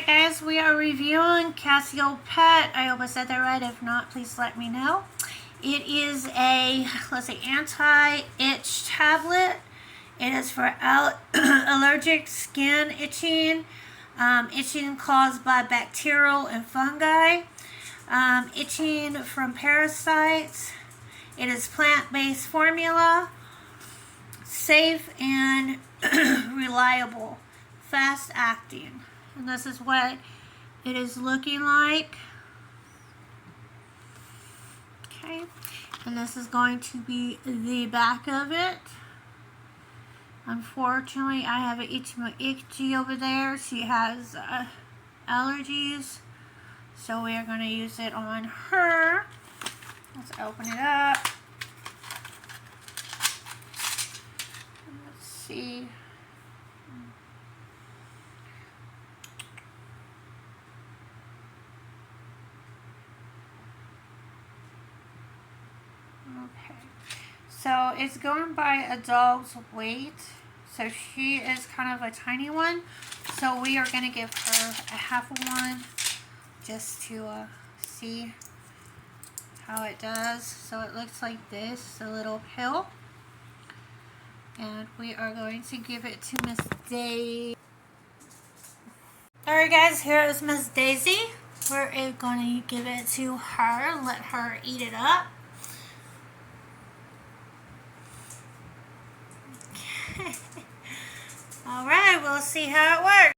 Alright guys, we are reviewing Cassiel Pet. I hope I said that right. If not, please let me know. It is a, let's see, anti-itch tablet. It is for allergic skin itching, itching caused by bacterial and fungi, itching from parasites. It is plant-based formula, safe and reliable, fast-acting. And this is what it is looking like. Okay, and this is going to be the back of it. Unfortunately, I have an itchy over there. She has allergies, so we are going to use it on her. Let's open it up. Let's see. Okay, so it's going by a dog's weight. So she is kind of a tiny one. So we are going to give her a half of one just to see how it does. So it looks like this, a little pill. And we are going to give it to Miss Daisy. Alright guys, here is Miss Daisy. We're going to give it to her, let her eat it up. Alright, we'll see how it works.